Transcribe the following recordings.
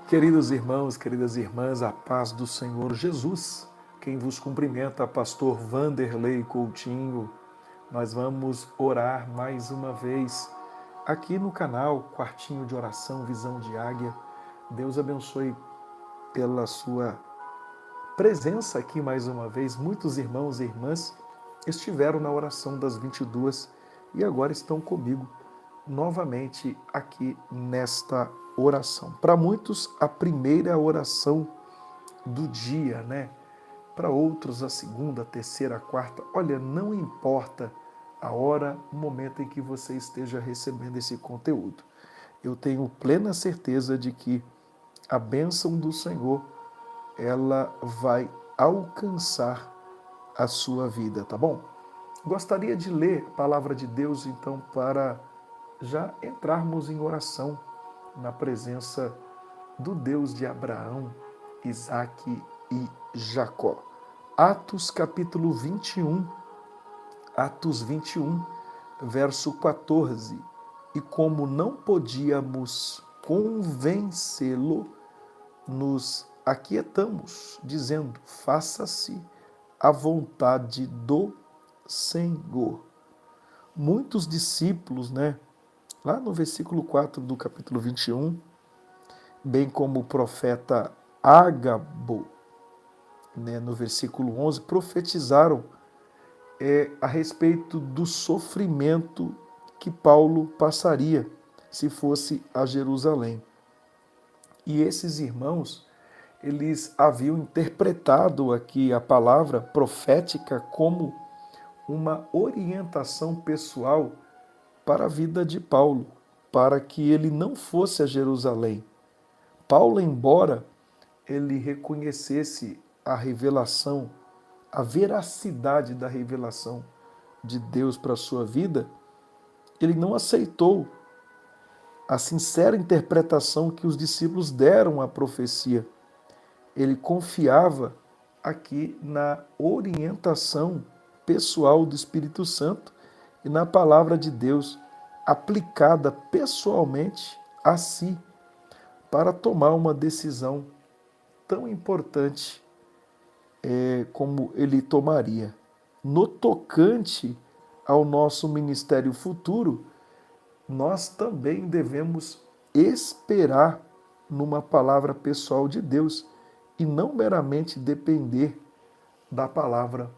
Queridos irmãos, queridas irmãs, a paz do Senhor Jesus. Quem vos cumprimenta, pastor Vanderlei Coutinho. Nós vamos orar mais uma vez aqui no canal Quartinho de Oração Visão de Águia. Deus abençoe pela sua presença aqui mais uma vez. Muitos irmãos e irmãs estiveram na oração das 22 e agora estão comigo novamente aqui nesta oração. Para muitos, a primeira oração do dia, né? Para outros, a segunda, a terceira, a quarta. Olha, não importa a hora, o momento em que você esteja recebendo esse conteúdo. Eu tenho plena certeza de que a bênção do Senhor, ela vai alcançar a sua vida, tá bom? Gostaria de ler a palavra de Deus, então, para já entrarmos em oração na presença do Deus de Abraão, Isaque e Jacó. Atos capítulo 21, Atos 21, verso 14. E como não podíamos convencê-lo, nos aquietamos, dizendo: faça-se a vontade do Senhor. Muitos discípulos, né? Lá no versículo 4 do capítulo 21, bem como o profeta Ágabo, né, no versículo 11, profetizaram a respeito do sofrimento que Paulo passaria se fosse a Jerusalém. E esses irmãos, eles haviam interpretado aqui a palavra profética como uma orientação pessoal para a vida de Paulo, para que ele não fosse a Jerusalém. Paulo, embora ele reconhecesse a revelação, a veracidade da revelação de Deus para a sua vida, ele não aceitou a sincera interpretação que os discípulos deram à profecia. Ele confiava aqui na orientação pessoal do Espírito Santo e na palavra de Deus aplicada pessoalmente a si para tomar uma decisão tão importante como ele tomaria. No tocante ao nosso ministério futuro, nós também devemos esperar numa palavra pessoal de Deus e não meramente depender da palavra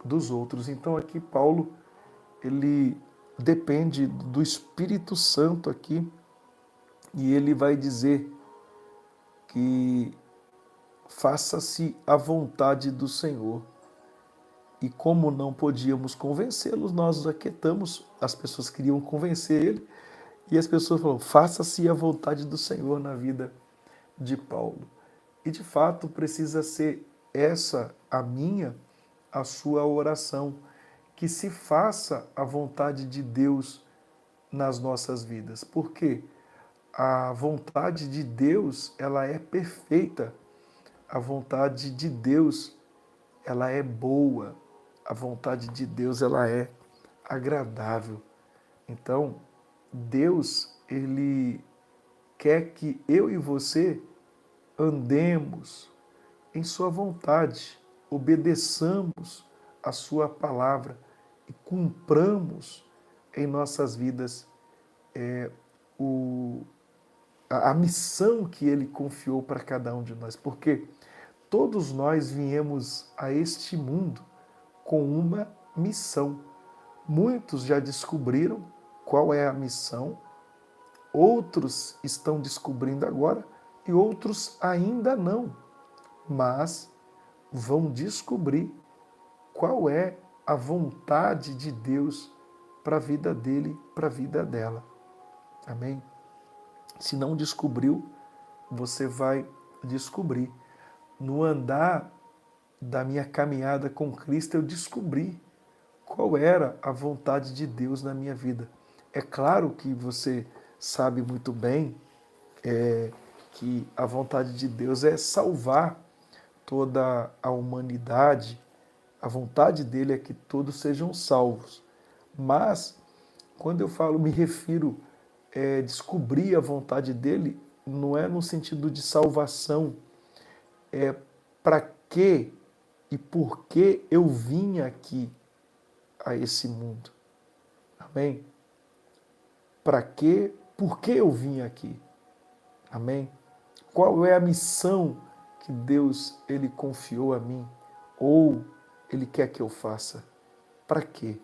dos outros. Então aqui Paulo, ele depende do Espírito Santo aqui e ele vai dizer que faça-se a vontade do Senhor. E como não podíamos convencê-los, nós nos aquietamos. As pessoas queriam convencer ele e as pessoas falaram: faça-se a vontade do Senhor na vida de Paulo. E de fato precisa ser essa a sua oração, que se faça a vontade de Deus nas nossas vidas. Porque a vontade de Deus, ela é perfeita. A vontade de Deus, ela é boa. A vontade de Deus, ela é agradável. Então, Deus, ele quer que eu e você andemos em sua vontade, obedeçamos a sua palavra e cumpramos em nossas vidas a missão que ele confiou para cada um de nós, porque todos nós viemos a este mundo com uma missão. Muitos já descobriram qual é a missão, outros estão descobrindo agora e outros ainda não, mas vão descobrir qual é a vontade de Deus para a vida dele, para a vida dela. Amém? Se não descobriu, você vai descobrir. No andar da minha caminhada com Cristo, eu descobri qual era a vontade de Deus na minha vida. É claro que você sabe muito bem que a vontade de Deus é salvar toda a humanidade. A vontade dele é que todos sejam salvos. Mas, quando eu falo, me refiro a descobrir a vontade dele, não é no sentido de salvação, é para que e por que eu vim aqui a esse mundo. Amém? Para que, por que eu vim aqui? Amém? Qual é a missão que Deus ele confiou a mim? Ou ele quer que eu faça? Para quê?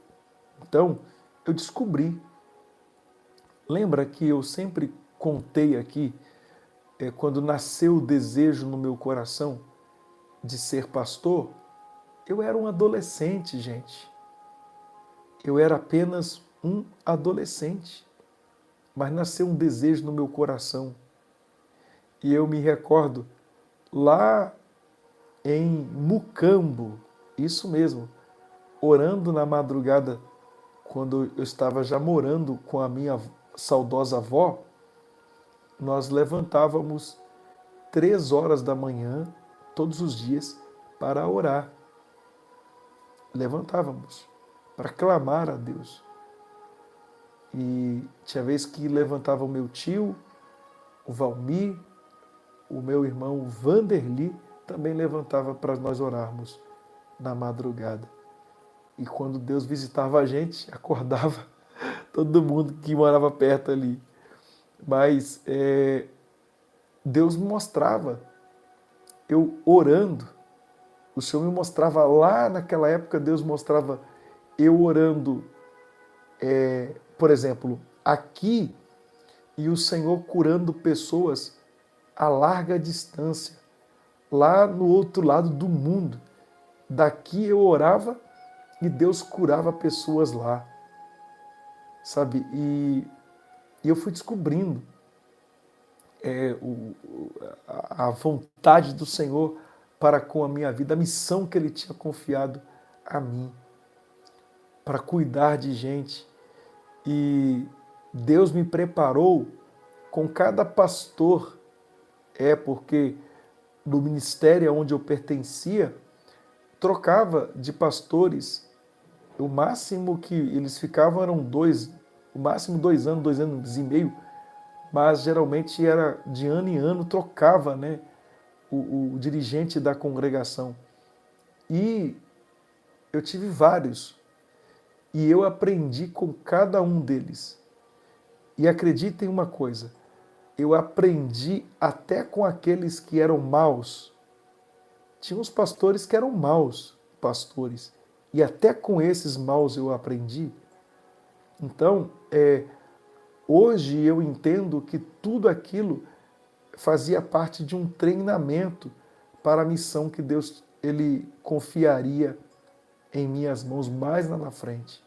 Então, eu descobri. Lembra que eu sempre contei aqui, quando nasceu o desejo no meu coração de ser pastor? Eu era um adolescente, gente. Eu era apenas um adolescente. Mas nasceu um desejo no meu coração. E eu me recordo, lá em Mucambo, isso mesmo, orando na madrugada, quando eu estava já morando com a minha saudosa avó, nós levantávamos 3 horas da manhã, todos os dias, para orar. Levantávamos para clamar a Deus. E tinha vez que levantava o meu tio, o Valmir, o meu irmão Vanderli, também levantava para nós orarmos na madrugada. E quando Deus visitava a gente, acordava todo mundo que morava perto ali. Mas Deus me mostrava, eu orando, o Senhor me mostrava lá naquela época, Deus mostrava eu orando, por exemplo, aqui, e o Senhor curando pessoas a larga distância, lá no outro lado do mundo. Daqui eu orava e Deus curava pessoas lá, sabe? E eu fui descobrindo a vontade do Senhor para com a minha vida, a missão que Ele tinha confiado a mim, para cuidar de gente. E Deus me preparou com cada pastor, porque no ministério onde eu pertencia, trocava de pastores. O máximo que eles ficavam eram o máximo 2 anos, 2 anos e meio, mas geralmente era de ano em ano, trocava, né, o dirigente da congregação. E eu tive vários, e eu aprendi com cada um deles. E acreditem em uma coisa, eu aprendi até com aqueles que eram maus. Tinha uns pastores que eram maus pastores, e até com esses maus eu aprendi. Então, hoje eu entendo que tudo aquilo fazia parte de um treinamento para a missão que Deus ele confiaria em minhas mãos mais lá na frente.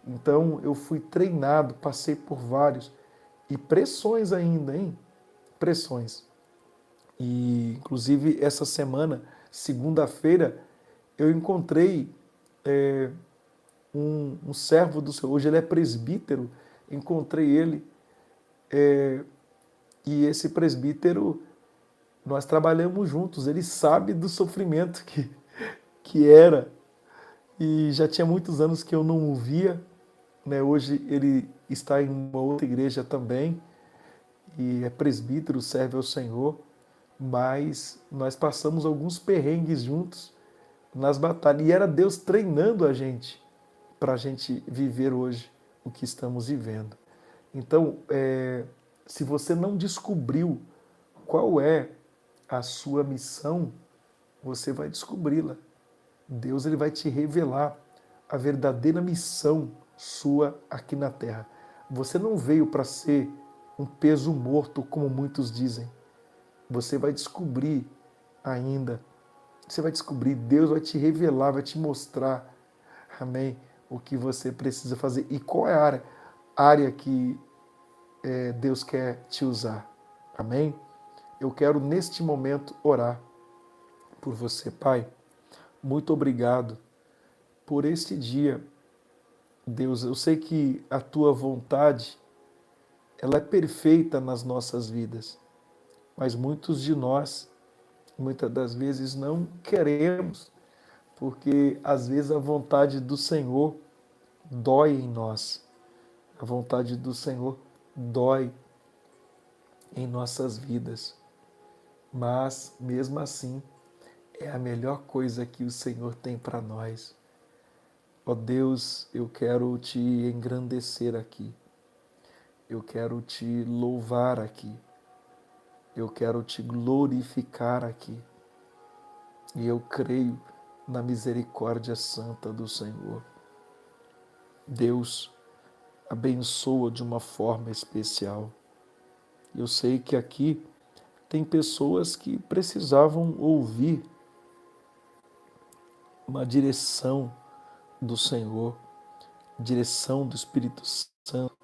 Então eu fui treinado, passei por vários, e pressões ainda, hein? Pressões. E inclusive essa semana, segunda-feira, eu encontrei um servo do Senhor, hoje ele é presbítero, encontrei ele, e esse presbítero, nós trabalhamos juntos, ele sabe do sofrimento que era, e já tinha muitos anos que eu não o via, né? Hoje ele está em uma outra igreja também, e é presbítero, serve ao Senhor, mas nós passamos alguns perrengues juntos nas batalhas, e era Deus treinando a gente, para a gente viver hoje o que estamos vivendo. Então, se você não descobriu qual é a sua missão, você vai descobri-la. Deus ele vai te revelar a verdadeira missão sua aqui na Terra. Você não veio para ser um peso morto, como muitos dizem. Você vai descobrir ainda. Você vai descobrir, Deus vai te revelar, vai te mostrar, amém, o que você precisa fazer e qual é a área que Deus quer te usar. Amém? Eu quero neste momento orar por você, Pai. Muito obrigado por este dia. Deus, eu sei que a tua vontade ela é perfeita nas nossas vidas, mas muitos de nós, muitas das vezes, não queremos, porque às vezes a vontade do Senhor dói em nós. A vontade do Senhor dói. em nossas vidas. Mas, mesmo assim, é a melhor coisa que o Senhor tem para nós. Ó Deus, eu quero te engrandecer aqui. Eu quero te louvar aqui. Eu quero te glorificar aqui. E eu creio na misericórdia santa do Senhor. Deus abençoa de uma forma especial. Eu sei que aqui tem pessoas que precisavam ouvir uma direção do Senhor, direção do Espírito Santo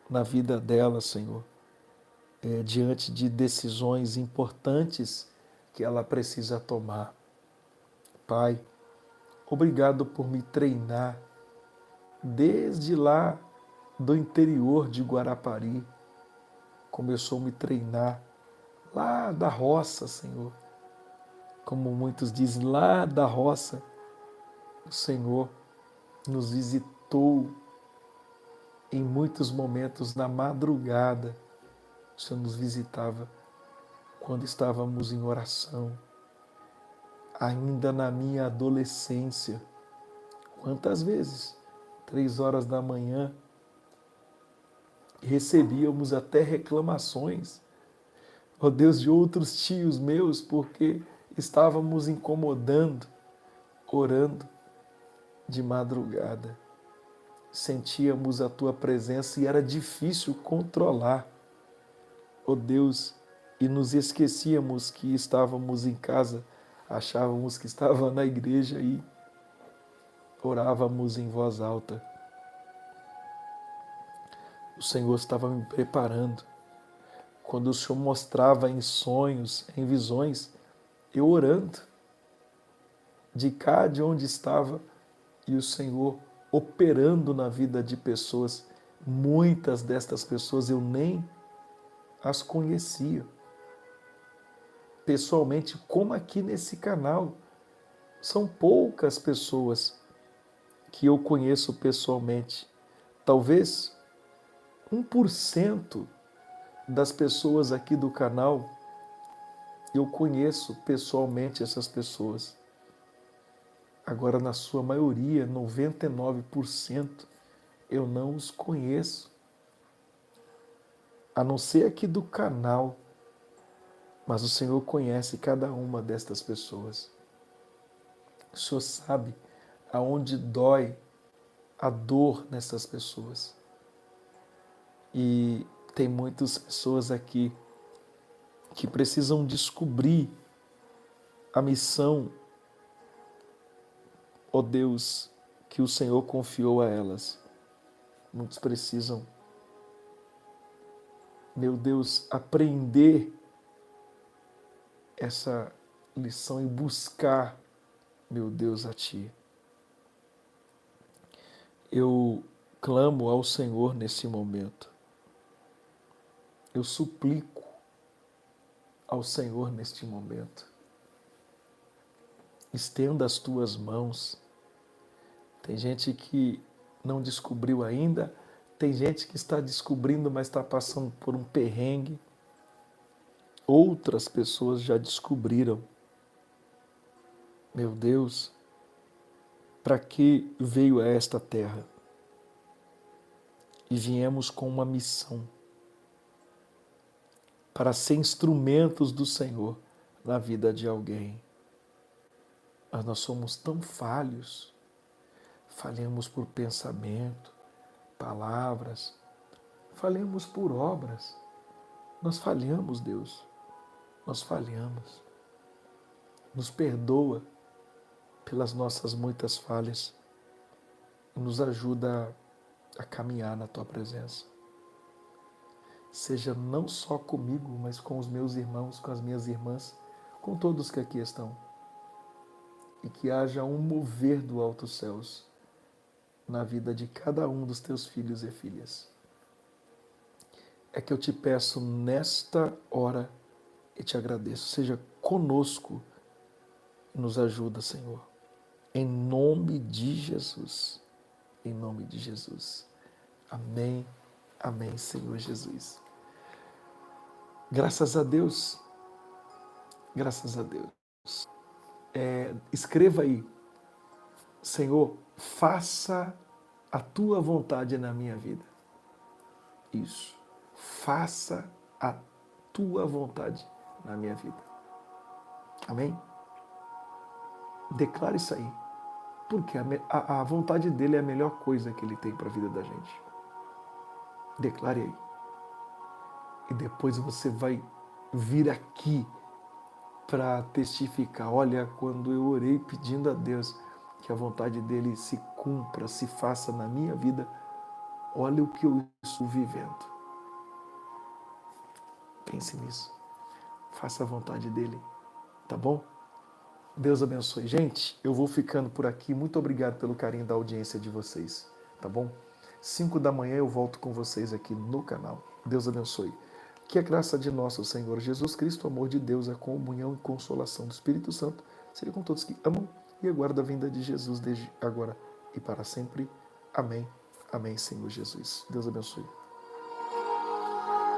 na vida dela, Senhor, diante de decisões importantes que ela precisa tomar. Pai, obrigado por me treinar desde lá do interior de Guarapari. Começou a me treinar lá da roça, Senhor. Como muitos dizem, lá da roça, o Senhor nos visitou em muitos momentos na madrugada. O Senhor nos visitava quando estávamos em oração, ainda na minha adolescência. Quantas vezes? 3 horas da manhã, recebíamos até reclamações, ó Deus, de outros tios meus, porque estávamos incomodando, orando de madrugada. Sentíamos a tua presença e era difícil controlar, ó Deus, e nos esquecíamos que estávamos em casa, achávamos que estava na igreja e orávamos em voz alta. O Senhor estava me preparando. Quando o Senhor mostrava em sonhos, em visões, eu orando, de cá de onde estava, e o Senhor operando na vida de pessoas. Muitas destas pessoas eu nem as conhecia pessoalmente, como aqui nesse canal. São poucas pessoas que eu conheço pessoalmente. Talvez 1% das pessoas aqui do canal eu conheço pessoalmente essas pessoas. Agora, na sua maioria, 99%, eu não os conheço. A não ser aqui do canal. Mas o Senhor conhece cada uma destas pessoas. O Senhor sabe aonde dói a dor nessas pessoas. E tem muitas pessoas aqui que precisam descobrir a missão, ó Deus, que o Senhor confiou a elas. Muitos precisam, meu Deus, aprender essa lição e buscar, meu Deus, a Ti. Eu clamo ao Senhor nesse momento. Eu suplico ao Senhor neste momento. Estenda as Tuas mãos. Tem gente que não descobriu ainda, tem gente que está descobrindo, mas está passando por um perrengue. Outras pessoas já descobriram. Meu Deus, para que veio a esta terra? E viemos com uma missão, para ser instrumentos do Senhor na vida de alguém. Mas nós somos tão falhos, falhamos por pensamento, palavras, falhamos por obras. Nós falhamos, Deus, nós falhamos. Nos perdoa pelas nossas muitas falhas e nos ajuda a caminhar na Tua presença. Seja não só comigo, mas com os meus irmãos, com as minhas irmãs, com todos que aqui estão. E que haja um mover do alto céus na vida de cada um dos Teus filhos e filhas. É que eu te peço nesta hora e te agradeço. Seja conosco e nos ajuda, Senhor. Em nome de Jesus. Em nome de Jesus. Amém. Amém, Senhor Jesus. Graças a Deus, graças a Deus. Escreva aí, Senhor, faça a tua vontade na minha vida. Isso. Faça a tua vontade na minha vida. Amém? Declare isso aí. Porque a vontade dele é a melhor coisa que ele tem para a vida da gente. Declare aí. E depois você vai vir aqui para testificar. Olha, quando eu orei pedindo a Deus que a vontade dele se cumpra, se faça na minha vida, olha o que eu estou vivendo. Pense nisso. Faça a vontade dele. Tá bom? Deus abençoe. Gente, eu vou ficando por aqui. Muito obrigado pelo carinho da audiência de vocês. Tá bom? 5 da manhã eu volto com vocês aqui no canal. Deus abençoe. Que a graça de nosso Senhor Jesus Cristo, o amor de Deus, a comunhão e consolação do Espírito Santo seja com todos que amam e aguardam a vinda de Jesus desde agora e para sempre. Amém. Amém, Senhor Jesus. Deus abençoe.